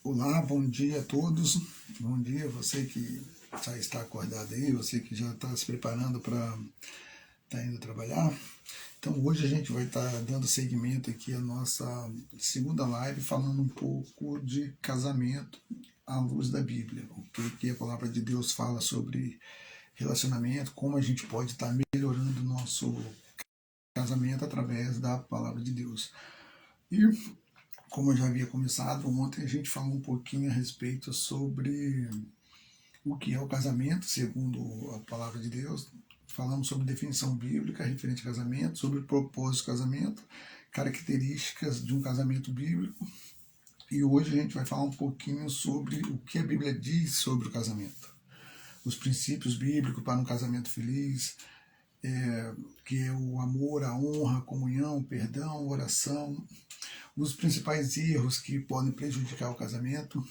Olá, bom dia a todos. Bom dia você que já está acordado aí, você que já está se preparando para estar indo trabalhar. Então hoje a gente vai estar dando seguimento aqui à nossa segunda live, falando um pouco de casamento à luz da Bíblia. O que a palavra de Deus fala sobre relacionamento, como a gente pode estar melhorando o nosso casamento através da palavra de Deus. E como eu já havia começado, ontem a gente falou um pouquinho a respeito sobre o que é o casamento, segundo a palavra de Deus. Falamos sobre definição bíblica referente ao casamento, sobre o propósito do casamento, características de um casamento bíblico. E hoje a gente vai falar um pouquinho sobre o que a Bíblia diz sobre o casamento. Os princípios bíblicos para um casamento feliz, que é o amor, a honra, a comunhão, o perdão, a oração, os principais erros que podem prejudicar o casamento,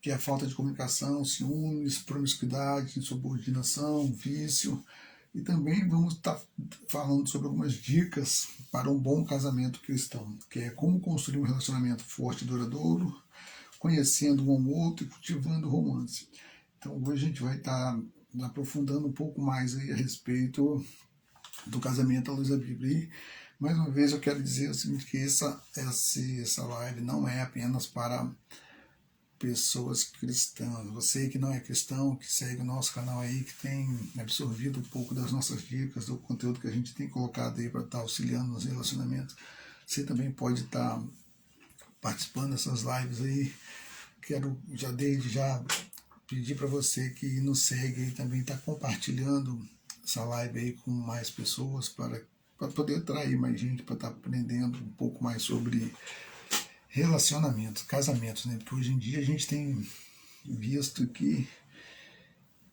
que é a falta de comunicação, ciúmes, promiscuidade, insubordinação, vício. E também vamos estar falando sobre algumas dicas para um bom casamento cristão, que é como construir um relacionamento forte e duradouro, conhecendo um ao outro e cultivando o romance. Então hoje a gente vai estar aprofundando um pouco mais aí a respeito do casamento à luz da Bíblia. E, mais uma vez eu quero dizer o seguinte, que essa live não é apenas para pessoas cristãs. Você que não é cristão, que segue o nosso canal aí, que tem absorvido um pouco das nossas dicas, do conteúdo que a gente tem colocado aí para estar auxiliando nos relacionamentos, você também pode estar participando dessas lives aí. Quero já desde já pedir para você que nos segue aí também estar compartilhando essa live aí com mais pessoas para poder atrair mais gente, para estar aprendendo um pouco mais sobre relacionamentos, casamentos, né? Porque hoje em dia a gente tem visto que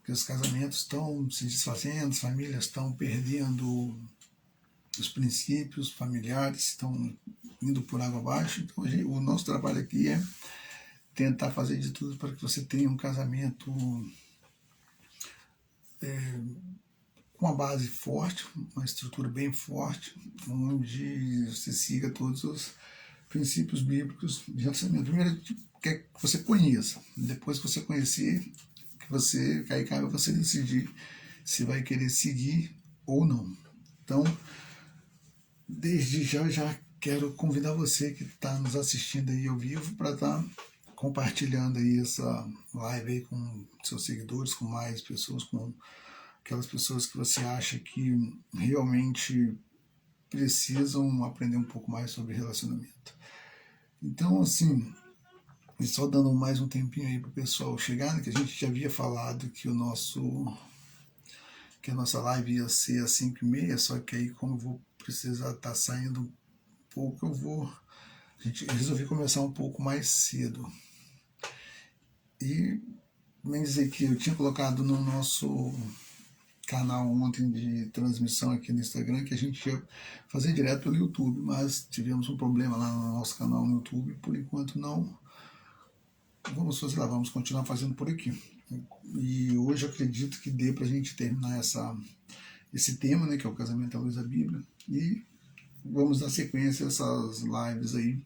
os casamentos estão se desfazendo, as famílias estão perdendo os princípios familiares, estão indo por água abaixo. Então o nosso trabalho aqui é tentar fazer de tudo para que você tenha um casamento com uma base forte, uma estrutura bem forte, onde você siga todos os princípios bíblicos de relacionamento. Primeiro, quer que você conheça. Depois que você conhecer, aí cabe você decidir se vai querer seguir ou não. Então, desde já quero convidar você que está nos assistindo aí ao vivo para estar compartilhando aí essa live aí com seus seguidores, com mais pessoas, com aquelas pessoas que você acha que realmente precisam aprender um pouco mais sobre relacionamento. Então, assim, e só dando mais um tempinho aí para o pessoal chegar, né, que a gente já havia falado que que a nossa live ia ser às 5h30, só que aí como eu vou precisar estar saindo um pouco, a gente resolveu começar um pouco mais cedo. E bem dizer que eu tinha colocado no nosso canal ontem de transmissão aqui no Instagram que a gente ia fazer direto pelo YouTube, mas tivemos um problema lá no nosso canal no YouTube, por enquanto não vamos fazer lá, vamos continuar fazendo por aqui. E hoje eu acredito que dê para a gente terminar esse tema, né, que é o casamento à luz da Bíblia, e vamos dar sequência a essas lives aí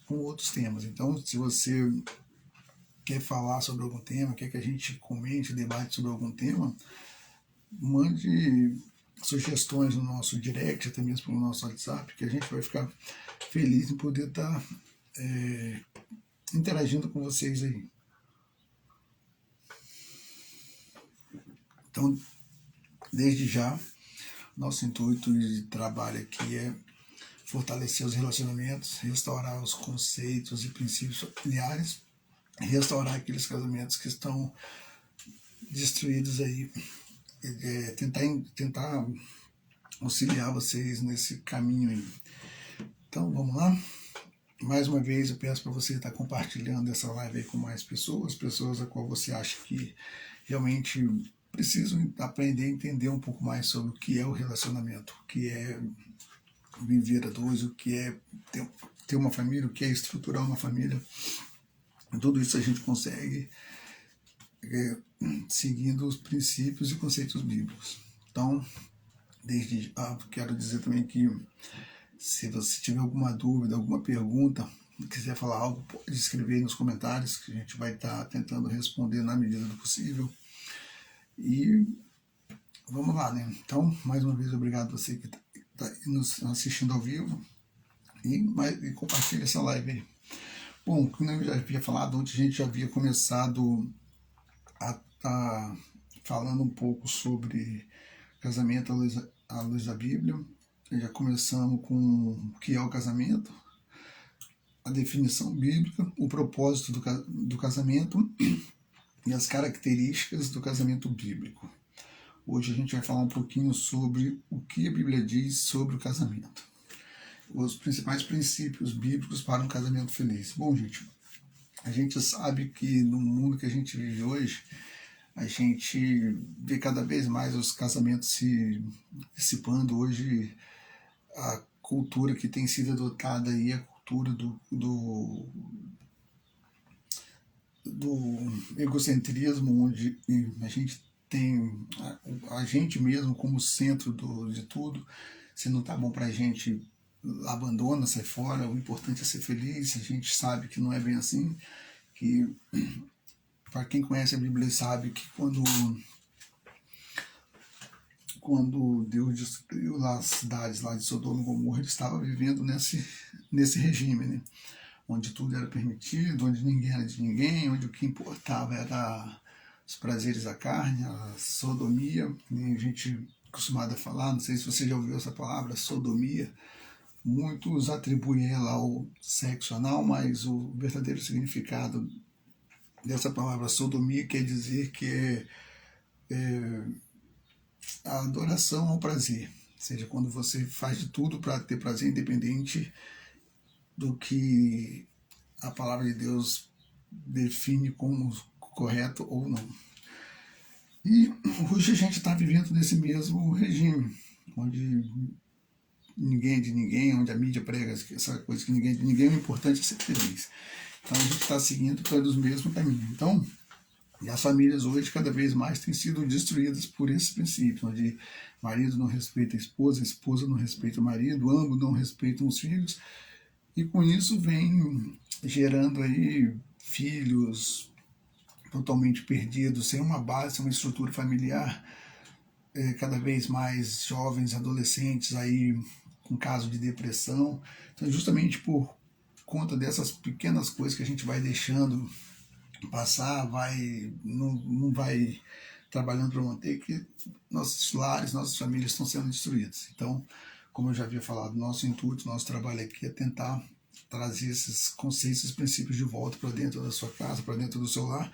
com outros temas. Então, se você quer falar sobre algum tema, quer que a gente comente, debate sobre algum tema, mande sugestões no nosso direct, até mesmo pelo nosso WhatsApp, que a gente vai ficar feliz em poder estar interagindo com vocês aí. Então, desde já, nosso intuito de trabalho aqui é fortalecer os relacionamentos, restaurar os conceitos e princípios familiares, restaurar aqueles casamentos que estão destruídos aí, tentar auxiliar vocês nesse caminho aí. Então, vamos lá? Mais uma vez eu peço para você estar compartilhando essa live aí com mais pessoas a qual você acha que realmente precisam aprender a entender um pouco mais sobre o que é o relacionamento, o que é viver a dois, o que é ter uma família, o que é estruturar uma família. Tudo isso a gente consegue seguindo os princípios e conceitos bíblicos. Então, desde já quero dizer também que se você tiver alguma dúvida, alguma pergunta, quiser falar algo, pode escrever aí nos comentários, que a gente vai estar tentando responder na medida do possível. E vamos lá, né? Então, mais uma vez, obrigado a você que está nos assistindo ao vivo e compartilha essa live aí. Bom, como eu já havia falado, ontem a gente já havia começado a falando um pouco sobre casamento à luz da Bíblia. Já começamos com o que é o casamento, a definição bíblica, o propósito do casamento e as características do casamento bíblico. Hoje a gente vai falar um pouquinho sobre o que a Bíblia diz sobre o casamento. Os principais princípios bíblicos para um casamento feliz. Bom, gente, a gente sabe que no mundo que a gente vive hoje, a gente vê cada vez mais os casamentos se dissipando. Hoje, a cultura que tem sido adotada aí é a cultura do egocentrismo, onde a gente tem a gente mesmo como centro de tudo. Se não tá bom pra gente, abandona, sai fora. O importante é ser feliz. A gente sabe que não é bem assim, que para quem conhece a Bíblia sabe que quando Deus destruiu as cidades lá de Sodoma e Gomorra, ele estava vivendo nesse regime, né? Onde tudo era permitido, onde ninguém era de ninguém, onde o que importava era os prazeres da carne, a sodomia, né? A gente acostumado a falar, não sei se você já ouviu essa palavra, sodomia. Muitos atribuem ela ao sexo anal, mas o verdadeiro significado dessa palavra sodomia quer dizer que é a adoração ao prazer. Ou seja, quando você faz de tudo para ter prazer, independente do que a palavra de Deus define como correto ou não. E hoje a gente está vivendo nesse mesmo regime, onde ninguém é de ninguém, onde a mídia prega essa coisa que ninguém é de ninguém, o importante é ser feliz. Então a gente está seguindo pelos mesmos caminhos. Então, e as famílias hoje cada vez mais têm sido destruídas por esse princípio, onde marido não respeita a esposa não respeita o marido, ambos não respeitam os filhos, e com isso vem gerando aí filhos totalmente perdidos, sem uma base, sem uma estrutura familiar, cada vez mais jovens, adolescentes aí com caso de depressão. Então, justamente por conta dessas pequenas coisas que a gente vai deixando passar, não vai trabalhando para manter, que nossos lares, nossas famílias estão sendo destruídas. Então, como eu já havia falado, nosso intuito, nosso trabalho aqui é tentar trazer esses conceitos, esses princípios de volta para dentro da sua casa, para dentro do seu lar,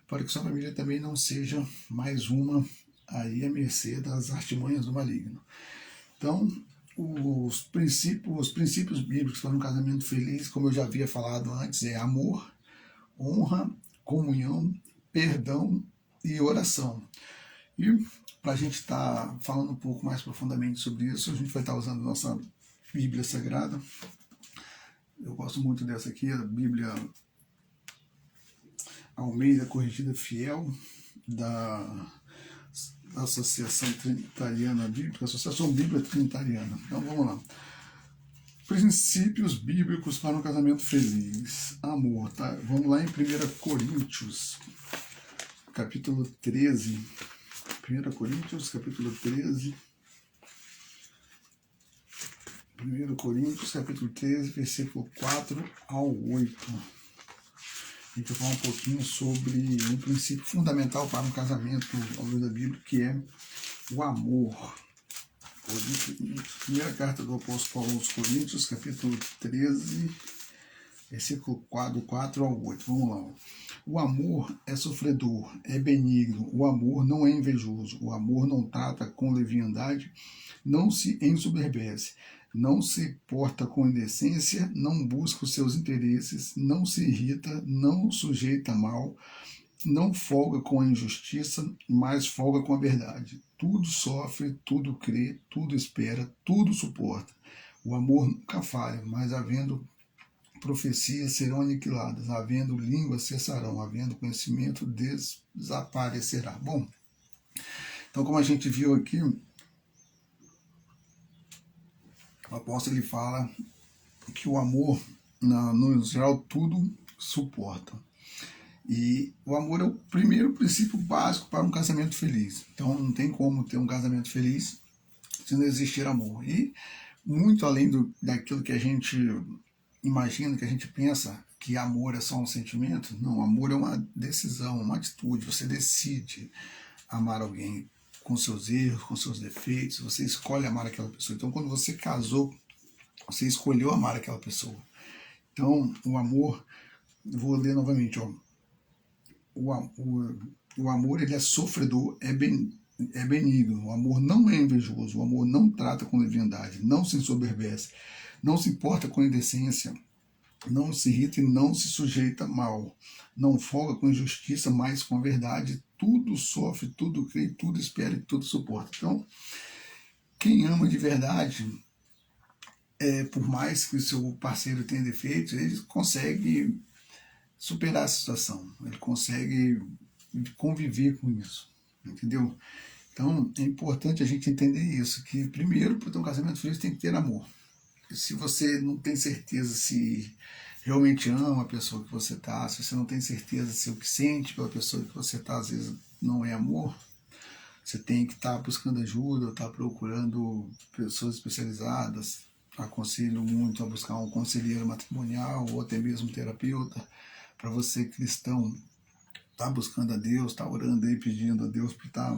para que sua família também não seja mais uma aí à mercê das artimanhas do maligno. Então, os princípios bíblicos para um casamento feliz, como eu já havia falado antes, é amor, honra, comunhão, perdão e oração. E para a gente estar falando um pouco mais profundamente sobre isso, a gente vai estar usando nossa Bíblia Sagrada. Eu gosto muito dessa aqui, a Bíblia Almeida Corrigida Fiel, da Associação Trinitariana Bíblica, Associação Bíblia Trinitariana. Então vamos lá. Princípios bíblicos para um casamento feliz. Amor, tá? Vamos lá em 1 Coríntios, capítulo 13. 1 Coríntios, capítulo 13. 1 Coríntios, capítulo 13, versículo 4 ao 8. A gente vai falar um pouquinho sobre um princípio fundamental para um casamento ao luz da Bíblia, que é o amor. Primeira carta do apóstolo Paulo aos Coríntios, capítulo 13, versículo 4 ao 8. Vamos lá. O amor é sofredor, é benigno, o amor não é invejoso, o amor não trata com leviandade, não se ensoberbece, não se porta com indecência, não busca os seus interesses, não se irrita, não sujeita mal, não folga com a injustiça, mas folga com a verdade. Tudo sofre, tudo crê, tudo espera, tudo suporta. O amor nunca falha, mas havendo profecias serão aniquiladas, havendo línguas cessarão, havendo conhecimento desaparecerá. Bom, então como a gente viu aqui, o apóstolo ele fala que o amor no geral, tudo suporta. E o amor é o primeiro princípio básico para um casamento feliz. Então não tem como ter um casamento feliz se não existir amor. E muito além daquilo que a gente imagina, que a gente pensa que amor é só um sentimento, não, amor é uma decisão, uma atitude. Você decide amar alguém com seus erros, com seus defeitos, você escolhe amar aquela pessoa. Então quando você casou, você escolheu amar aquela pessoa. Então o amor, vou ler novamente, ó. O amor, ele é sofredor, é benigno. O amor não é invejoso. O amor não trata com leviandade, não se ensoberbece, não se importa com indecência, não se irrita e não se sujeita mal, não folga com injustiça, mas com a verdade. Tudo sofre, tudo crê, tudo espera e tudo suporta. Então, quem ama de verdade, por mais que o seu parceiro tenha defeitos, ele consegue superar a situação, ele consegue conviver com isso, entendeu? Então é importante a gente entender isso, que primeiro, para ter um casamento feliz, tem que ter amor. E se você não tem certeza se realmente ama a pessoa que você está, se você não tem certeza se o que sente pela pessoa que você está, às vezes não é amor, você tem que estar buscando ajuda, estar procurando pessoas especializadas. Aconselho muito a buscar um conselheiro matrimonial ou até mesmo um terapeuta. Para você cristão, tá buscando a Deus, tá orando aí, pedindo a Deus para estar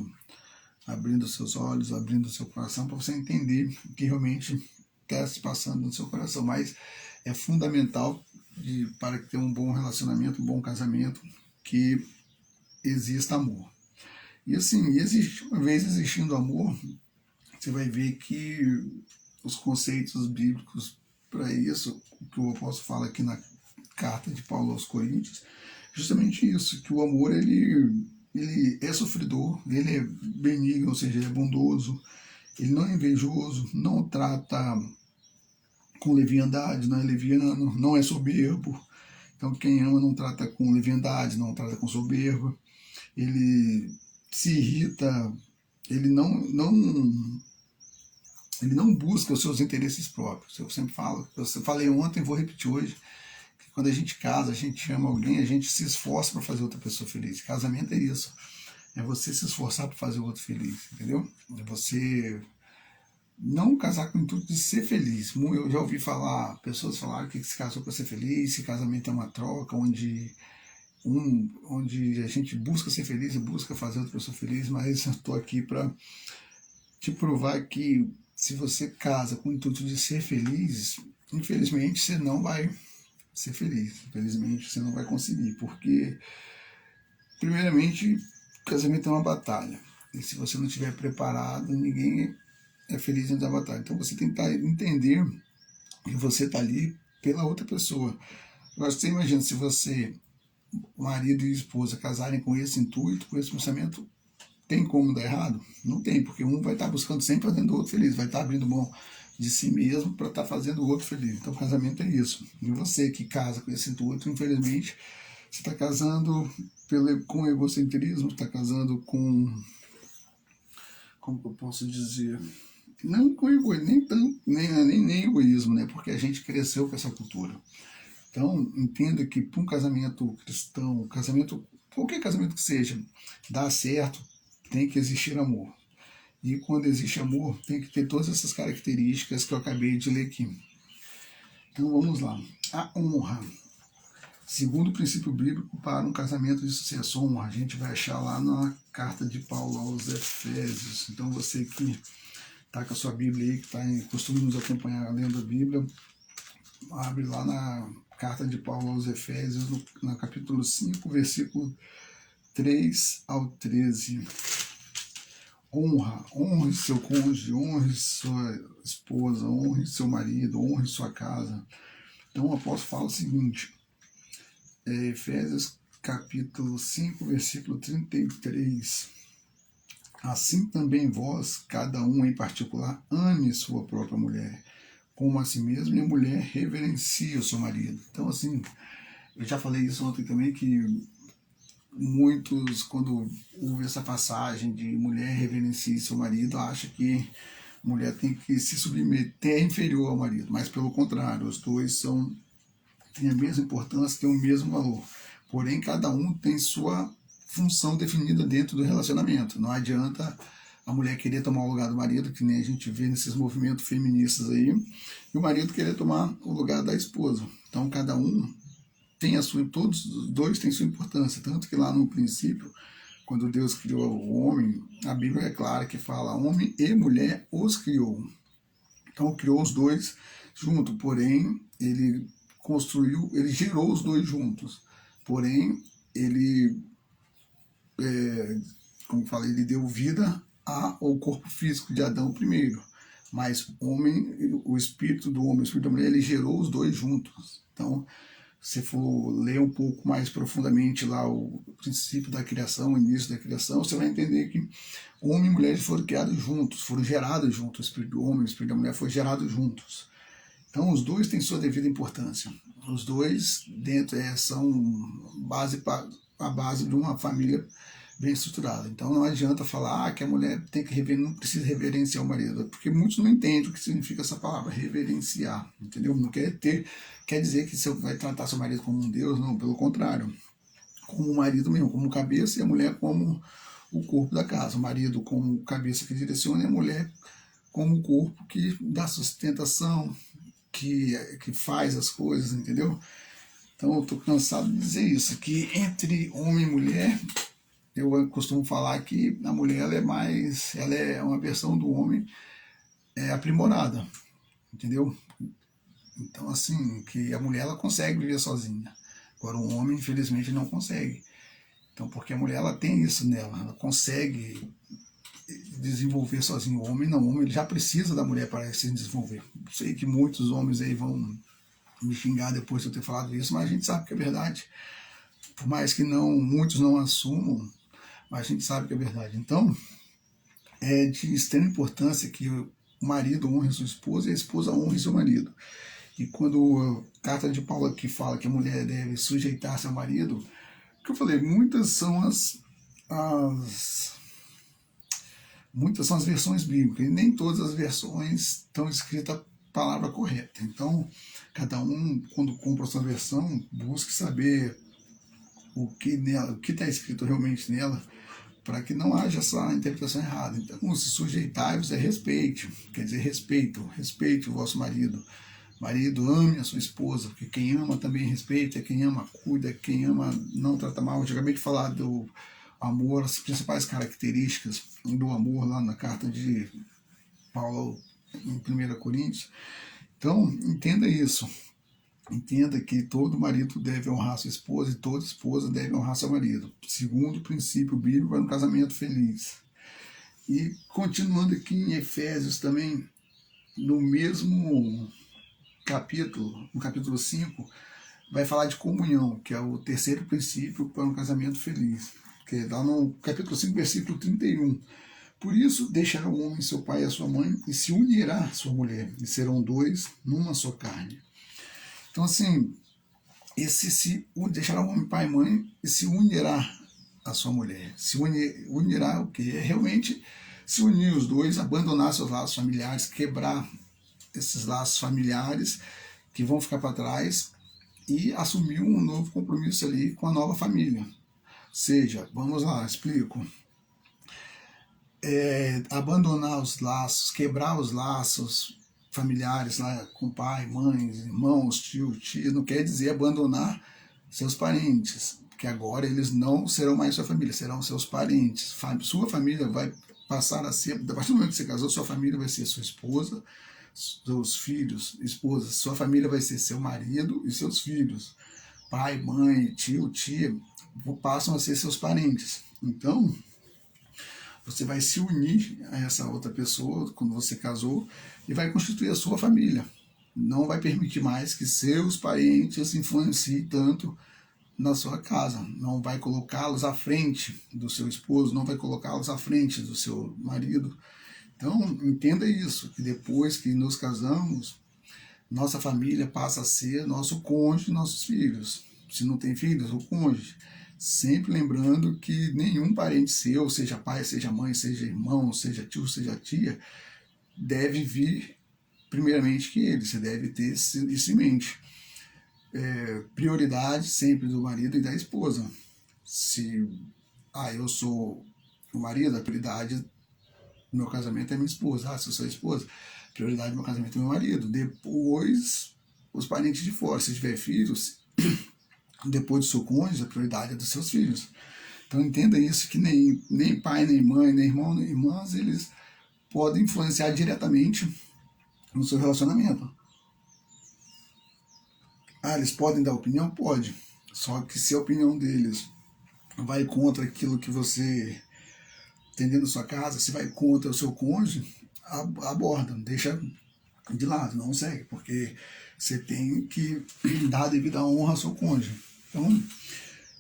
abrindo seus olhos, abrindo seu coração, para você entender o que realmente está se passando no seu coração. Mas é fundamental para ter um bom relacionamento, um bom casamento, que exista amor. E assim, uma vez existindo amor, você vai ver que os conceitos bíblicos para isso, o que o apóstolo fala aqui na carta de Paulo aos Coríntios, justamente isso, que o amor ele é sofredor, ele é benigno, ou seja, ele é bondoso, ele não é invejoso, não trata com leviandade, não é leviano, não é soberbo. Então quem ama não trata com leviandade, não trata com soberba, ele se irrita, ele não busca os seus interesses próprios. Eu sempre falo, eu falei ontem, vou repetir hoje, que quando a gente casa, a gente ama alguém, a gente se esforça para fazer outra pessoa feliz. Casamento é isso, é você se esforçar para fazer o outro feliz, entendeu? É você não casar com o intuito de ser feliz. Eu já ouvi falar, pessoas falaram que se casou para ser feliz, que casamento é uma troca, onde a gente busca ser feliz e busca fazer outra pessoa feliz, mas eu estou aqui para te provar que se você casa com o intuito de ser feliz, infelizmente você não vai ser feliz. Infelizmente você não vai conseguir, porque primeiramente o casamento é uma batalha. E se você não estiver preparado, ninguém é feliz dentro da batalha. Então você tem que entender que você está ali pela outra pessoa. Agora você imagina, se você, marido e esposa, casarem com esse intuito, com esse pensamento, tem como dar errado? Não tem, porque um vai estar buscando sempre fazendo o outro feliz, vai estar abrindo mão de si mesmo para estar fazendo o outro feliz. Então, casamento é isso. E você que casa com esse intuito, infelizmente, você está casando com egocentrismo, está casando com, como eu posso dizer, não com egoísmo, nem egoísmo, né? Porque a gente cresceu com essa cultura. Então, entenda que para um casamento cristão, qualquer casamento que seja, dar certo, tem que existir amor. E quando existe amor, tem que ter todas essas características que eu acabei de ler aqui. Então vamos lá. A honra. Segundo princípio bíblico para um casamento de sucesso, honra. A gente vai achar lá na carta de Paulo aos Efésios. Então você que está com a sua Bíblia aí, que está em costume nos acompanhar lendo a Bíblia, abre lá na carta de Paulo aos Efésios, no capítulo 5, versículo 3 ao 13. Honre seu cônjuge, honre sua esposa, honre seu marido, honre sua casa. Então o apóstolo fala o seguinte, Efésios capítulo 5, versículo 33. Assim também vós, cada um em particular, ame sua própria mulher, como a si mesmo, e a mulher reverencia o seu marido. Então assim, eu já falei isso ontem também, que muitos, quando ouvem essa passagem de mulher reverencia seu marido, acham que mulher tem que se submeter inferior ao marido, mas pelo contrário, os dois são tem a mesma importância, tem o mesmo valor. Porém, cada um tem sua função definida dentro do relacionamento. Não adianta a mulher querer tomar o lugar do marido, que nem a gente vê nesses movimentos feministas aí, e o marido querer tomar o lugar da esposa. Então, cada um tem a sua, todos os dois têm sua importância. Tanto que lá no princípio, quando Deus criou o homem, a Bíblia é clara que fala: homem e mulher os criou. Então, criou os dois juntos, porém, ele construiu, ele gerou os dois juntos. Porém, ele, como falei, ele deu vida ao corpo físico de Adão primeiro. Mas o espírito do homem e o espírito da mulher, ele gerou os dois juntos. Então, se for ler um pouco mais profundamente lá o princípio da criação, o início da criação, você vai entender que homem e mulher foram criados juntos, foram gerados juntos. O espírito do homem e o espírito da mulher foram gerados juntos. Então, os dois têm sua devida importância. Os dois dentro são a base de uma família bem estruturada. Então, não adianta falar que a mulher tem que não precisa reverenciar o marido, porque muitos não entendem o que significa essa palavra, reverenciar, entendeu? Não quer dizer que você vai tratar seu marido como um Deus, não, pelo contrário. Como o marido mesmo, como cabeça, e a mulher como o corpo da casa. O marido como cabeça que direciona e a mulher como o corpo que dá sustentação, que faz as coisas, entendeu? Então eu estou cansado de dizer isso, que entre homem e mulher, eu costumo falar que a mulher ela é uma versão do homem aprimorada, entendeu? Então assim, que a mulher ela consegue viver sozinha, agora o homem infelizmente não consegue. Então porque a mulher ela tem isso nela, ela consegue desenvolver sozinho. O homem não, o homem ele já precisa da mulher para se desenvolver. Sei que muitos homens aí vão me xingar depois de eu ter falado isso, mas a gente sabe que é verdade. Por mais que muitos não assumam, mas a gente sabe que é verdade. Então, é de extrema importância que o marido honre sua esposa e a esposa honre seu marido. E quando a carta de Paulo aqui fala que a mulher deve sujeitar-se ao marido, o que eu falei, muitas são as versões bíblicas, e nem todas as versões estão escritas a palavra correta. Então, cada um, quando compra a sua versão, busque saber o que está escrito realmente nela, para que não haja essa interpretação errada. Então, se sujeitar-vos é respeite, quer dizer respeite o vosso marido. Marido, ame a sua esposa, porque quem ama também respeita, quem ama cuida, quem ama não trata mal. Eu acabei de falar do amor, as principais características do amor lá na carta de Paulo em 1 Coríntios. Então, entenda isso. Entenda que todo marido deve honrar sua esposa e toda esposa deve honrar seu marido, segundo o princípio bíblico para um casamento feliz. E continuando aqui em Efésios também, no mesmo capítulo, no capítulo 5, vai falar de comunhão, que é o terceiro princípio para um casamento feliz, que está no capítulo 5, versículo 31. Por isso, deixará o homem seu pai e a sua mãe, e se unirá à sua mulher, e serão dois numa só carne. Então, assim, deixará o homem pai e mãe, e se unirá à sua mulher. Se unirá o quê? É realmente se unir os dois, abandonar seus laços familiares, quebrar esses laços familiares que vão ficar para trás, e assumir um novo compromisso ali com a nova família. Ou seja, vamos lá, explico. Abandonar os laços, quebrar os laços familiares lá com pai, mãe, irmãos, tio, tia, não quer dizer abandonar seus parentes, porque agora eles não serão mais sua família, serão seus parentes. Sua família vai passar a ser, a partir do momento que você casou, sua família vai ser sua esposa, seus filhos, esposa, sua família vai ser seu marido e seus filhos. Pai, mãe, tio, tia, passam a ser seus parentes. Então, você vai se unir a essa outra pessoa quando você casou e vai constituir a sua família. Não vai permitir mais que seus parentes influenciem tanto na sua casa. Não vai colocá-los à frente do seu esposo, não vai colocá-los à frente do seu marido. Então, entenda isso, que depois que nos casamos, nossa família passa a ser nosso cônjuge e nossos filhos. Se não tem filhos, o cônjuge. Sempre lembrando que nenhum parente seu, seja pai, seja mãe, seja irmão, seja tio, seja tia, deve vir primeiramente que ele. Você deve ter isso em mente. prioridade sempre do marido e da esposa. Se eu sou o marido, a prioridade do meu casamento é minha esposa. Se eu sou a esposa, a prioridade do meu casamento é meu marido. Depois, os parentes de fora. Se tiver filhos, depois do seu cônjuge, a prioridade é dos seus filhos. Então entenda isso, que nem pai, nem mãe, nem irmão, nem irmãs, eles podem influenciar diretamente no seu relacionamento. Eles podem dar opinião? Pode. Só que se a opinião deles vai contra aquilo que você tem dentro da sua casa, se vai contra o seu cônjuge, aborda, deixa de lado, não segue, porque você tem que dar a devida honra ao seu cônjuge. Então,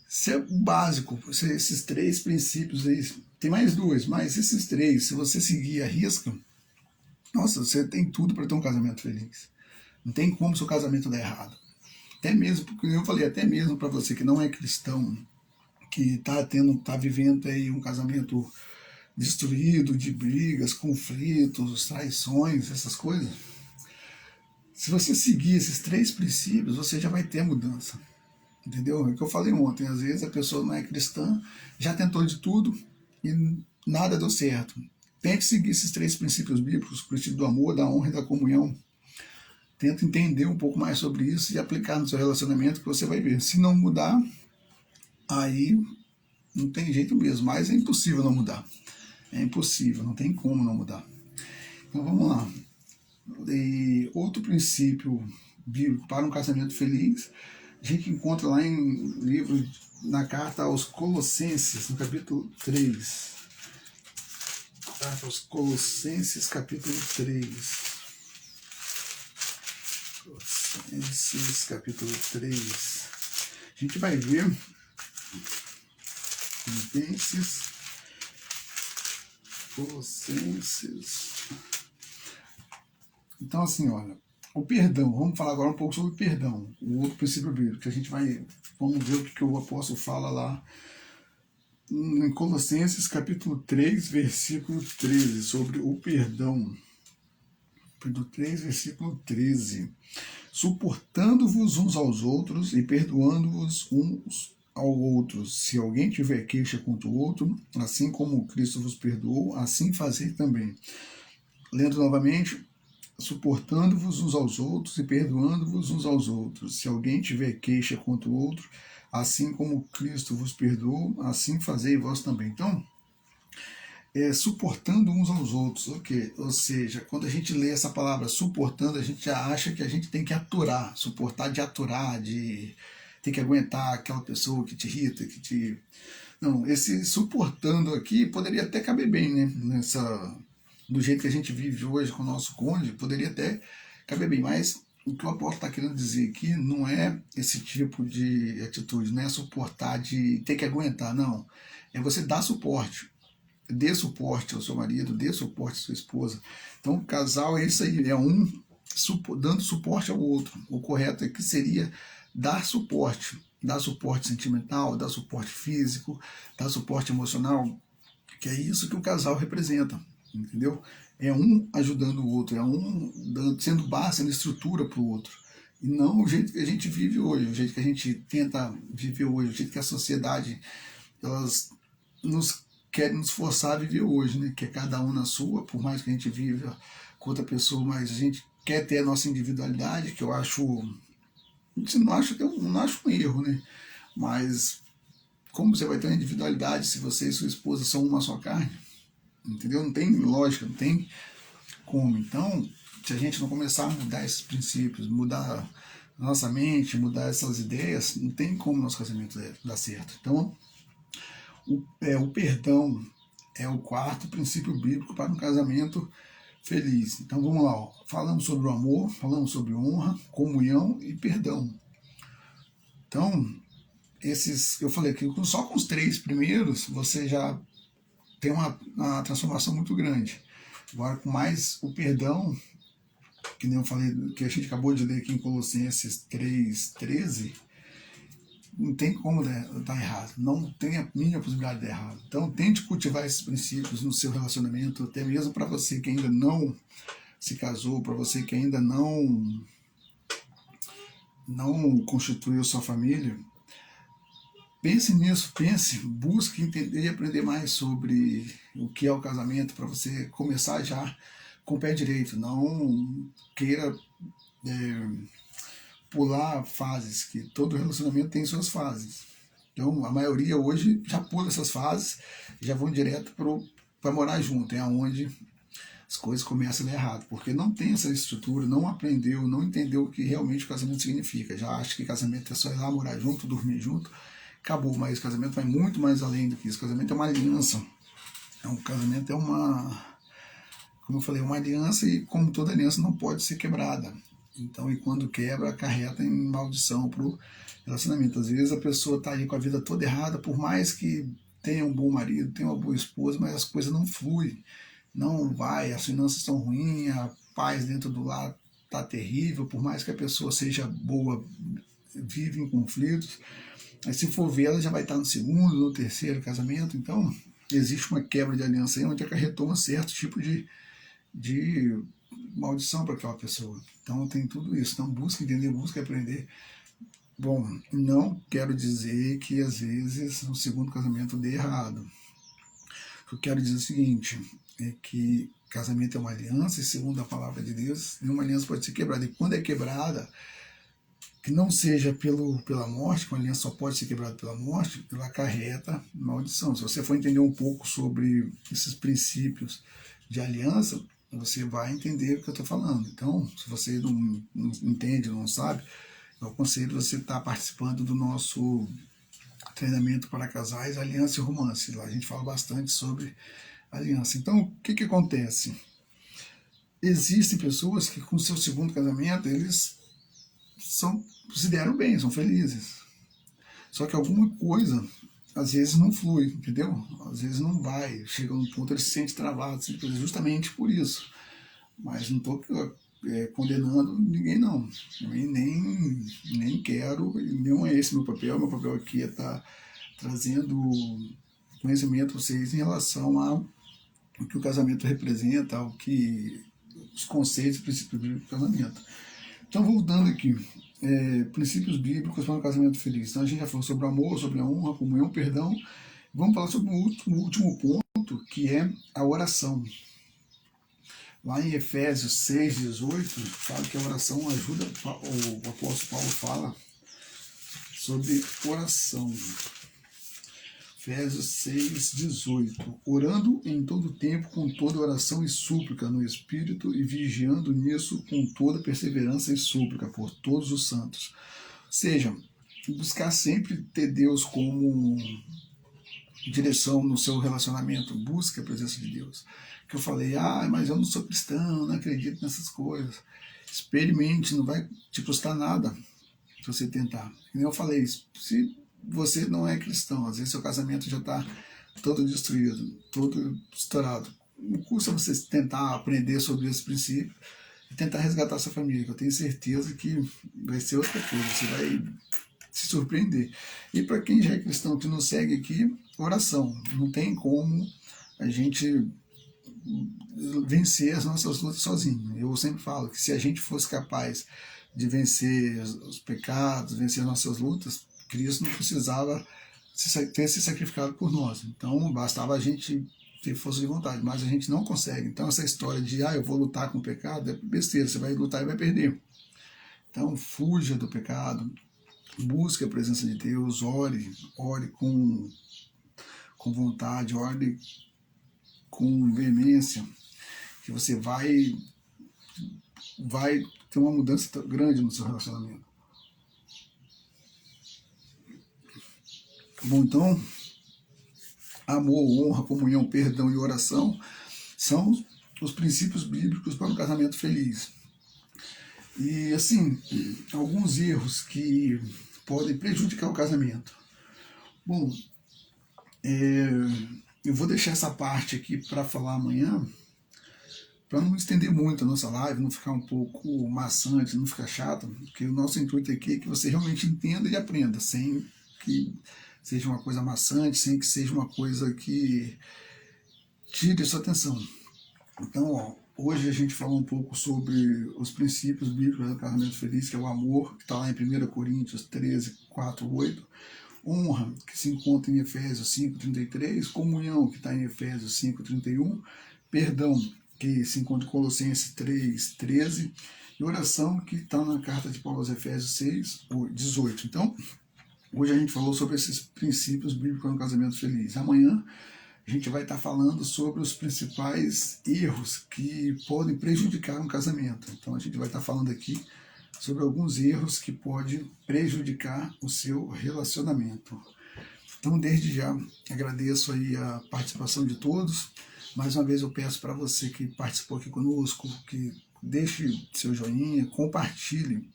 se é básico, esses 3 princípios aí, tem mais 2, mas esses 3, se você seguir a risca, nossa, você tem tudo para ter um casamento feliz. Não tem como seu casamento dar errado. Até mesmo, porque eu falei, até mesmo para você que não é cristão, que tá vivendo aí um casamento destruído, de brigas, conflitos, traições, essas coisas. Se você seguir esses 3 princípios, você já vai ter mudança. Entendeu? É o que eu falei ontem, às vezes a pessoa não é cristã, já tentou de tudo e nada deu certo. Tente seguir esses 3 princípios bíblicos, o princípio do amor, da honra e da comunhão. Tenta entender um pouco mais sobre isso e aplicar no seu relacionamento, que você vai ver. Se não mudar, aí não tem jeito mesmo, mas é impossível não mudar. É impossível, não tem como não mudar. Então vamos lá. E outro princípio bíblico para um casamento feliz, a gente encontra lá em livro, na carta aos Colossenses, no capítulo 3. Carta aos Colossenses, capítulo 3. Colossenses, capítulo 3. A gente vai ver Colossenses. Então, assim, olha, o perdão, vamos falar agora um pouco sobre o perdão, o outro princípio bíblico, que vamos ver o que o apóstolo fala lá em Colossenses, capítulo 3, versículo 13, sobre o perdão. Capítulo 3, versículo 13. Suportando-vos uns aos outros e perdoando-vos uns aos outros. Se alguém tiver queixa contra o outro, assim como Cristo vos perdoou, assim fazei também. Lendo novamente, suportando-vos uns aos outros e perdoando-vos uns aos outros. Se alguém tiver queixa contra o outro, assim como Cristo vos perdoou, assim fazei vós também. Então, suportando uns aos outros, ok? Ou seja, quando a gente lê essa palavra suportando, a gente já acha que a gente tem que aturar, suportar de aturar, de ter que aguentar aquela pessoa que te irrita, que te... Não, esse suportando aqui poderia até caber bem, né? Do jeito que a gente vive hoje com o nosso cônjuge, poderia até caber bem, mas o que o apóstolo está querendo dizer aqui não é esse tipo de atitude, não é suportar de ter que aguentar, não. É você dar suporte. Dê suporte ao seu marido, dê suporte à sua esposa. Então, o casal é isso aí, é um dando suporte ao outro. O correto é que seria dar suporte sentimental, dar suporte físico, dar suporte emocional, que é isso que o casal representa, entendeu? É um ajudando o outro, é um sendo base, sendo estrutura para o outro. E não o jeito que a gente vive hoje, o jeito que a gente tenta viver hoje, o jeito que a sociedade, elas querem nos forçar a viver hoje, né? Que é cada um na sua, por mais que a gente viva com outra pessoa, mas a gente quer ter a nossa individualidade, que eu acho, não acho um erro, né? Mas como você vai ter uma individualidade se você e sua esposa são uma só carne? Entendeu? Não tem lógica, não tem como. Então, se a gente não começar a mudar esses princípios, mudar a nossa mente, mudar essas ideias, não tem como nosso casamento dar certo. Então, o perdão é o 4º princípio bíblico para um casamento feliz. Então vamos lá, ó. Falamos sobre o amor, falamos sobre honra, comunhão e perdão. Então, eu falei que só com os 3 primeiros você já tem uma transformação muito grande. Agora, com mais o perdão, que nem eu falei, que a gente acabou de ler aqui em Colossenses 3:13, não tem como dar errado, não tem a mínima possibilidade de dar errado. Então tente cultivar esses princípios no seu relacionamento, até mesmo para você que ainda não se casou, para você que ainda não não constituiu sua família, pense nisso, pense, busque entender e aprender mais sobre o que é o casamento para você começar já com o pé direito. Não queira pular fases, que todo relacionamento tem suas fases. Então, a maioria hoje já pula essas fases e já vão direto para morar junto, é onde as coisas começam a dar errado, porque não tem essa estrutura, não aprendeu, não entendeu o que realmente o casamento significa. Já acha que casamento é só ir lá morar junto, dormir junto, acabou, mas casamento vai muito mais além do que isso. Casamento é uma aliança. Casamento é como eu falei, uma aliança e como toda aliança não pode ser quebrada. Então, e quando quebra, acarreta em maldição pro relacionamento. Às vezes a pessoa está aí com a vida toda errada, por mais que tenha um bom marido, tenha uma boa esposa, mas as coisas não fluem, não vai, as finanças estão ruins, a paz dentro do lar está terrível, por mais que a pessoa seja boa, vive em conflitos. Aí se for ver, ela já vai estar no segundo, no terceiro casamento, então existe uma quebra de aliança aí, onde acarretou um certo tipo de maldição para aquela pessoa. Então tem tudo isso. Então busca entender, busca aprender. Bom, não quero dizer que às vezes no segundo casamento dê errado. O que eu quero dizer é o seguinte, é que casamento é uma aliança, e segundo a palavra de Deus, nenhuma aliança pode ser quebrada. E quando é quebrada, que não seja pela morte, que uma aliança só pode ser quebrada pela morte, ela acarreta maldição. Se você for entender um pouco sobre esses princípios de aliança, você vai entender o que eu estou falando. Então, se você não entende, não sabe, eu aconselho você estar participando do nosso treinamento para casais, aliança e romance. Lá a gente fala bastante sobre aliança. Então, o que acontece? Existem pessoas que com seu segundo casamento, eles se deram bem, são felizes. Só que alguma coisa às vezes não flui, entendeu? Às vezes não vai, chega num ponto ele se sente travado, justamente por isso. Mas não estou condenando ninguém, não. Eu nem quero, não é esse meu papel. Meu papel aqui é estar trazendo conhecimento a vocês em relação ao que o casamento representa, ao que os conceitos e princípios bíblicos do casamento. Então, voltando aqui, princípios bíblicos para um casamento feliz. Então, a gente já falou sobre o amor, sobre a honra, a comunhão, perdão. Vamos falar sobre o último ponto, que é a oração. Lá em Efésios 6,18, fala que a oração ajuda, o apóstolo Paulo fala sobre oração. Efésios 6,18. Orando em todo tempo com toda oração e súplica no Espírito e vigiando nisso com toda perseverança e súplica por todos os santos. Ou seja, buscar sempre ter Deus como direção no seu relacionamento, busque a presença de Deus. Que eu falei, mas eu não sou cristão, não acredito nessas coisas. Experimente, não vai te custar nada se você tentar. E eu falei, se você não é cristão, às vezes seu casamento já está todo destruído, todo estourado. Não custa você tentar aprender sobre esse princípio e tentar resgatar sua família, que eu tenho certeza que vai ser outra coisa, você vai se surpreender. E para quem já é cristão que não segue aqui, oração. Não tem como a gente vencer as nossas lutas sozinho. Eu sempre falo que se a gente fosse capaz de vencer os pecados, vencer as nossas lutas, Cristo não precisava ter se sacrificado por nós. Então bastava a gente ter força de vontade, mas a gente não consegue. Então essa história de eu vou lutar com o pecado é besteira, você vai lutar e vai perder. Então fuja do pecado, busque a presença de Deus, ore com vontade, ore com veemência, que você vai ter uma mudança grande no seu relacionamento. Bom, então, amor, honra, comunhão, perdão e oração são os princípios bíblicos para um casamento feliz. E, assim, alguns erros que podem prejudicar o casamento. Bom, eu vou deixar essa parte aqui para falar amanhã, para não estender muito a nossa live, não ficar um pouco maçante, não ficar chato, porque o nosso intuito aqui é que você realmente entenda e aprenda, sem que seja uma coisa maçante, sem que seja uma coisa que tire sua atenção. Então, Hoje a gente falou um pouco sobre os princípios bíblicos do casamento feliz, que é o amor, que está lá em 1 Coríntios 13, 4, 8. Honra, que se encontra em Efésios 5:33. Comunhão, que está em Efésios 5:31. Perdão, que se encontra em Colossenses 3:13. E oração, que está na carta de Paulo aos Efésios 6:18. Então, hoje a gente falou sobre esses princípios bíblicos no casamento feliz. Amanhã a gente vai estar falando sobre os principais erros que podem prejudicar um casamento. Então a gente vai estar falando aqui sobre alguns erros que podem prejudicar o seu relacionamento. Então, desde já, agradeço aí a participação de todos. Mais uma vez eu peço para você que participou aqui conosco, que deixe seu joinha, compartilhe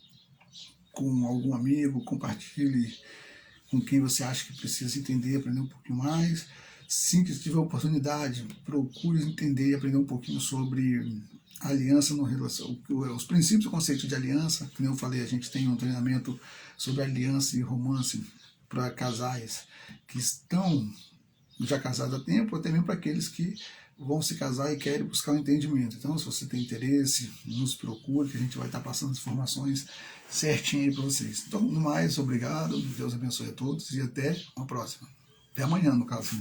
com algum amigo, compartilhe com quem você acha que precisa entender, aprender um pouquinho mais. Sim, que tiver oportunidade, procure entender e aprender um pouquinho sobre aliança no relação, os princípios e conceitos de aliança. Como eu falei, a gente tem um treinamento sobre aliança e romance para casais que estão já casados há tempo, até mesmo para aqueles que vão se casar e querem buscar um entendimento. Então, se você tem interesse, nos procure, que a gente vai estar passando as informações certinho aí para vocês. Então, no mais, obrigado, Deus abençoe a todos e até uma próxima. Até amanhã, no caso.